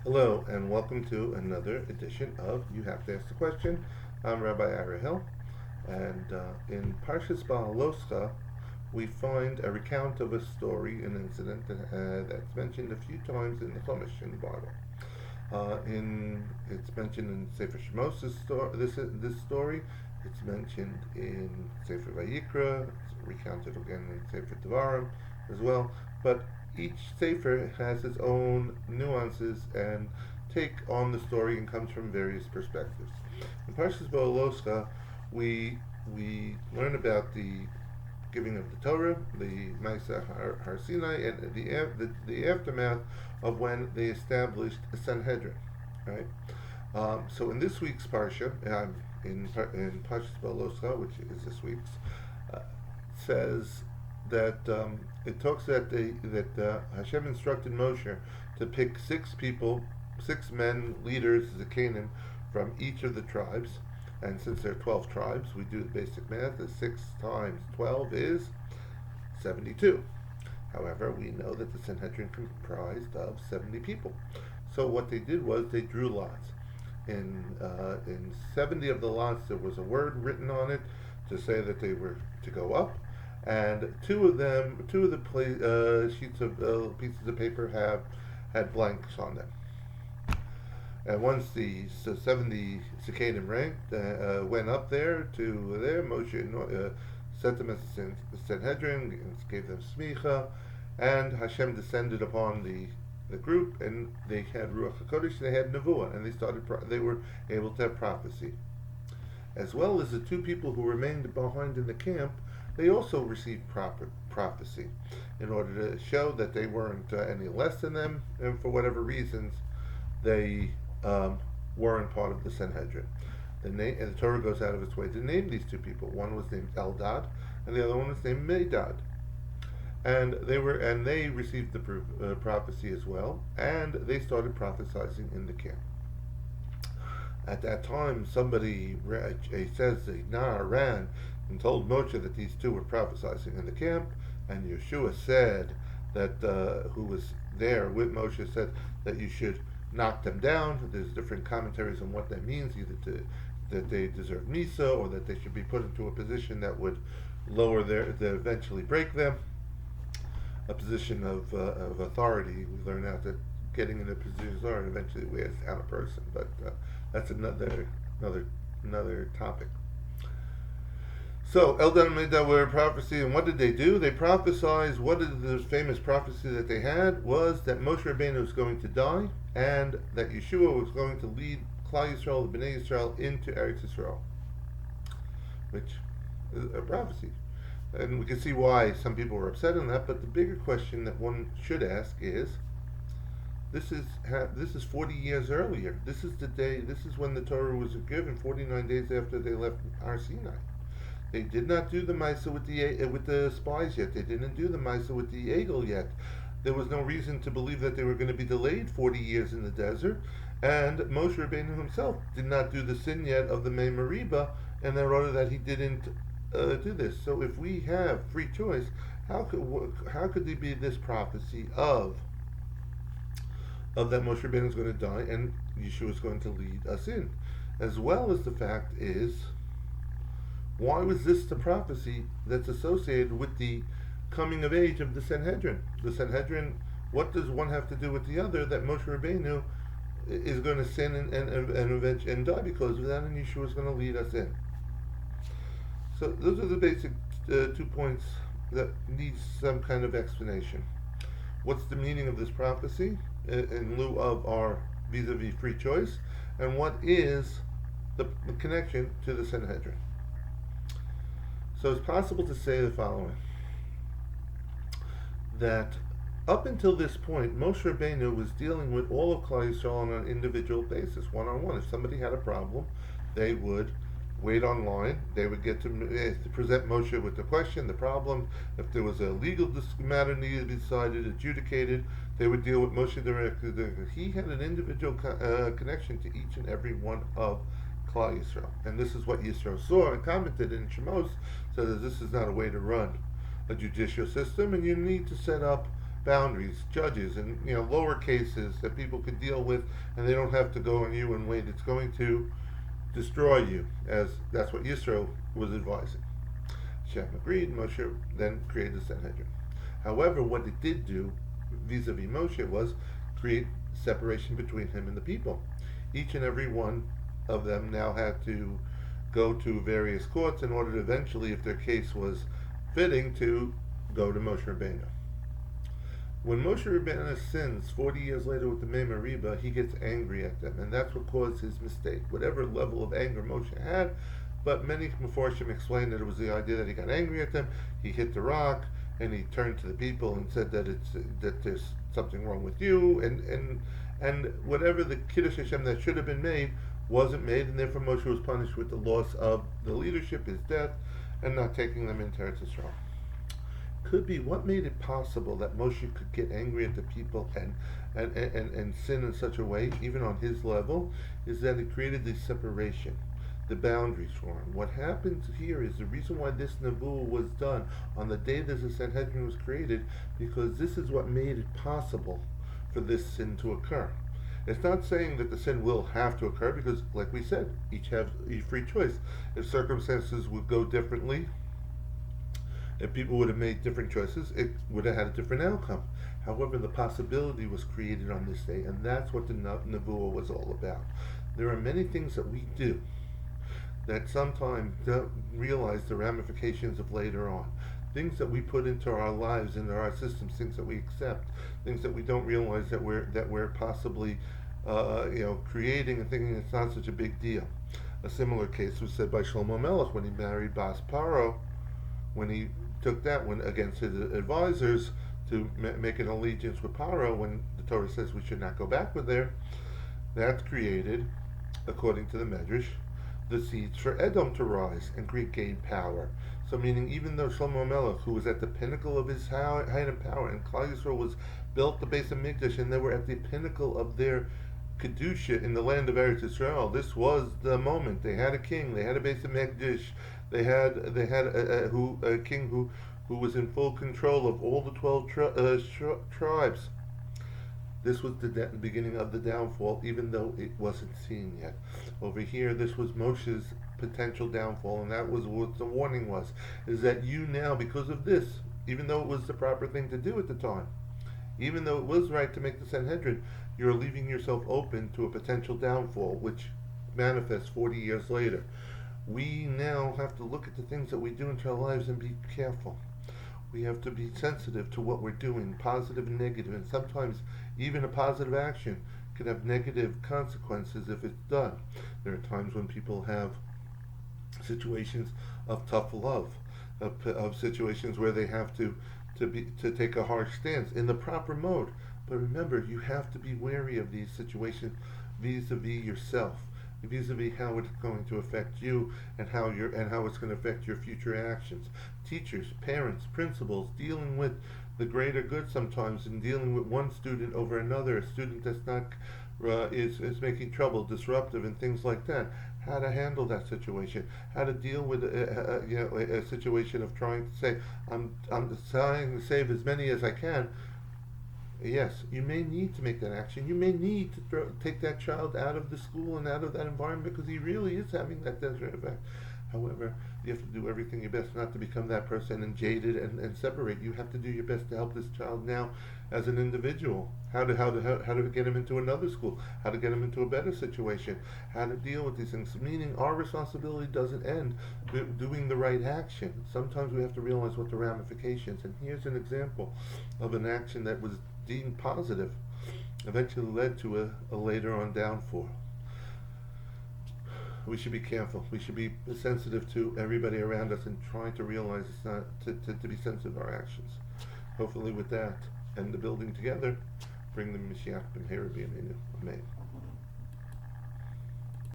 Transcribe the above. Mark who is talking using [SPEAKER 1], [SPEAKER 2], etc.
[SPEAKER 1] Hello, and welcome to another edition of You Have to Ask the Question. I'm Rabbi Ira Hill, and in Parshas Baaloscha, we find a recount of a story, an incident that's mentioned a few times in the Chumash in the Bible. It's mentioned in Sefer Shemos. This story. It's mentioned in Sefer Vayikra. It's recounted again in Sefer Devarim as well. But each Sefer has its own nuances and take on the story and comes from various perspectives. In Parshas Baaloscha, we learn about the giving of the Torah, the Maaseh Har Sinai, and the aftermath of when they established a Sanhedrin. Right. So in this week's parsha, in Parshas Baaloscha, which is this week's, uh, says that it talks that Hashem instructed Moshe to pick 6 people, 6 men, leaders, Zakanim, from each of the tribes. And since there are 12 tribes, we do the basic math. The 6 times 12 is 72. However, we know that the Sanhedrin comprised of 70 people. So what they did was they drew lots. In 70 of the lots, there was a word written on it to say that they were to go up, and two of the sheets of pieces of paper had blanks on them. And once the 70 Sikanim ranked went up there to there, Moshe set them as the Sanhedrin, gave them smicha, and Hashem descended upon the group, and they had Ruach HaKodesh, they had Nevuah, and they were able to have prophecy. As well as the 2 people who remained behind in the camp, they also received prophecy in order to show that they weren't any less than them, and for whatever reasons, they weren't part of the Sanhedrin. And the Torah goes out of its way to name these 2 people. One was named Eldad, and the other one was named Medad. And they received the prophecy as well, and they started prophesying in the camp. At that time, somebody says the Nar ran and told Moshe that these 2 were prophesying in the camp, and Yeshua said that who was there with Moshe said that you should knock them down. There's different commentaries on what that means, either that they deserve Misa or that they should be put into a position that would lower that eventually break them. A position of authority. We learn out that getting in a position of authority eventually wears down a person, but that's another topic. So Eldad and Medad were prophecy, and what did they do? They prophesied. What is the famous prophecy that they had was that Moshe Rabbeinu was going to die, and that Yeshua was going to lead Klal Yisrael, the Bnei Yisrael, into Eretz Yisrael, which is a prophecy. And we can see why some people were upset on that. But the bigger question that one should ask is: this is 40 years earlier. This is the day. This is when the Torah was given. 49 days after they left Har Sinai. They did not do the Maisa with the spies yet. They didn't do the Maisa with the Egel yet. There was no reason to believe that they were going to be delayed 40 years in the desert. And Moshe Rabbeinu himself did not do the sin yet of the Mei Meriba, in order that he didn't do this. So if we have free choice, how could there be this prophecy of that Moshe Rabbeinu is going to die and Yeshua is going to lead us in? As well as the fact is, why was this the prophecy that's associated with the coming of age of the Sanhedrin? The Sanhedrin, what does one have to do with the other that Moshe Rabbeinu is going to sin and die because of that, and Yeshua is going to lead us in? So those are the basic 2 points that need some kind of explanation. What's the meaning of this prophecy in lieu of our vis-a-vis free choice, and what is the connection to the Sanhedrin? So it's possible to say the following: that up until this point, Moshe Rabbeinu was dealing with all of Klal Yisrael on an individual basis, one-on-one. If somebody had a problem, they would wait online. They would get to present Moshe with the question, the problem. If there was a legal matter needed to be decided, adjudicated, they would deal with Moshe directly. He had an individual connection to each and every one of Klal Yisrael. And this is what Yisro saw and commented in Shemos, said that this is not a way to run a judicial system, and you need to set up boundaries, judges, and lower cases that people could deal with, and they don't have to go on you and wait. It's going to destroy you, as that's what Yisro was advising. Shem agreed. Moshe then created the Sanhedrin. However, what it did do, vis-a-vis Moshe, was create separation between him and the people. Each and every one of them now had to go to various courts in order to eventually, if their case was fitting, to go to Moshe Rabbeinu. When Moshe Rabbeinu sins 40 years later with the Mei Meribah, he gets angry at them, and that's what caused his mistake. Whatever level of anger Moshe had, but many Meforshim explained that it was the idea that he got angry at them, he hit the rock, and he turned to the people and said that there's something wrong with you, and whatever the Kiddush Hashem that should have been made wasn't made, and therefore Moshe was punished with the loss of the leadership, his death, and not taking them into Eretz Yisrael. Could be what made it possible that Moshe could get angry at the people and sin in such a way, even on his level, is that it created this separation, the boundaries for him. What happens here is the reason why this Nebuah was done on the day that the Sanhedrin was created, because this is what made it possible for this sin to occur. It's not saying that the sin will have to occur, because, like we said, each have a free choice. If circumstances would go differently, if people would have made different choices, it would have had a different outcome. However, the possibility was created on this day, and that's what the Nebuah was all about. There are many things that we do that sometimes don't realize the ramifications of later on. Things that we put into our lives, into our systems, things that we accept, things that we don't realize that we're possibly creating and thinking it's not such a big deal. A similar case was said by Shlomo Melech when he married Bas Paro, when he took that one against his advisors to make an allegiance with Paro, when the Torah says we should not go back with there. That created, according to the Medrash, the seeds for Edom to rise and gain power. So meaning, even though Shlomo Melech, who was at the pinnacle of his height and power, and Klal Yisrael was built the base of Mikdash, and they were at the pinnacle of their Kedusha in the land of Eretz Yisrael, this was the moment. They had a king, they had a base of Mikdash, they had a king who was in full control of all the 12 tribes. This was the beginning of the downfall, even though it wasn't seen yet. Over here, this was Moshe's potential downfall, and that was what the warning was, is that you now, because of this, even though it was the proper thing to do at the time, even though it was right to make the Sanhedrin, you're leaving yourself open to a potential downfall, which manifests 40 years later. We now have to look at the things that we do into our lives and be careful. We have to be sensitive to what we're doing, positive and negative, and sometimes even a positive action can have negative consequences if it's done. There are times when people have situations of tough love, of situations where they have to take a harsh stance in the proper mode. But remember, you have to be wary of these situations vis-a-vis yourself, vis-a-vis how it's going to affect you and how it's going to affect your future actions. Teachers, parents, principals, dealing with the greater good sometimes, and dealing with one student over another, a student that's not is making trouble, disruptive, and things like that. How to handle that situation, how to deal with a situation of trying to say, I'm trying to save as many as I can. Yes, you may need to make that action. You may need to take that child out of the school and out of that environment because he really is having that desert effect. However, you have to do everything your best not to become that person and jaded and separate. You have to do your best to help this child now as an individual. How to get him into another school, how to get him into a better situation, how to deal with these things. Meaning our responsibility doesn't end with doing the right action. Sometimes we have to realize what the ramifications. And here's an example of an action that was deemed positive, eventually led to a later on downfall. We should be careful. We should be sensitive to everybody around us and trying to realize it's not to be sensitive to our actions. Hopefully with that and the building together, bring the Mashiach ben Herabi. Amen.